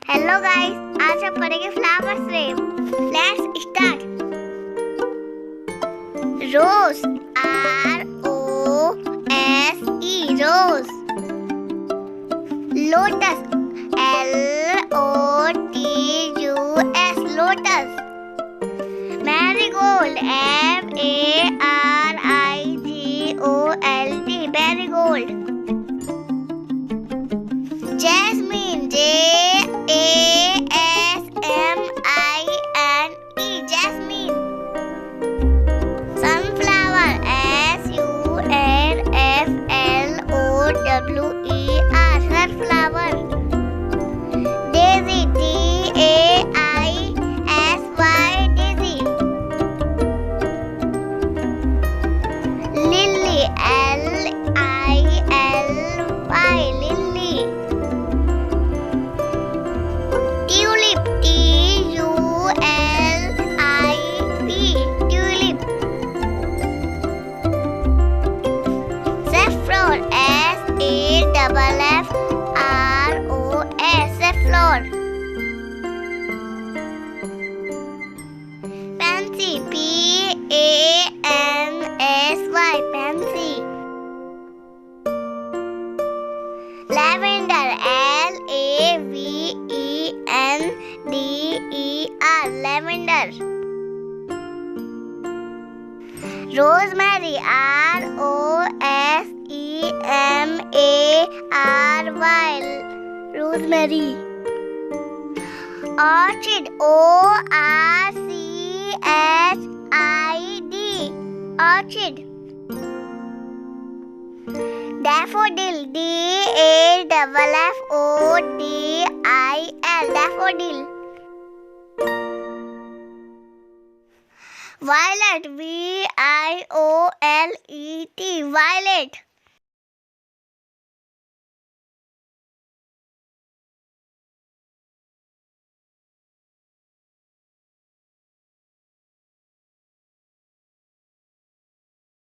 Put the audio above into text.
Hello guys, आज हम पढ़ेंगे flowers name. Let's start. Rose, ROSE, rose. Lotus, LOTUS, lotus. Marigold, MARIGOLD, marigold. Jasmine, JASMINE, jasmine. Sunflower, SUNFLOWER, sunflower. Daisy, DAISY, daisy. Lily, LILY, lily. Tulip, TULIP, tulip. Saffron, SAFFRON, saffron. Pansy, PANSY, pansy. Lavender, LAVENDER, lavender. Rosemary, ROSEMARY, rosemary. Orchid, ORCHID, orchid. Daffodil, DAFFODIL, daffodil. Violet, VIOLET, violet.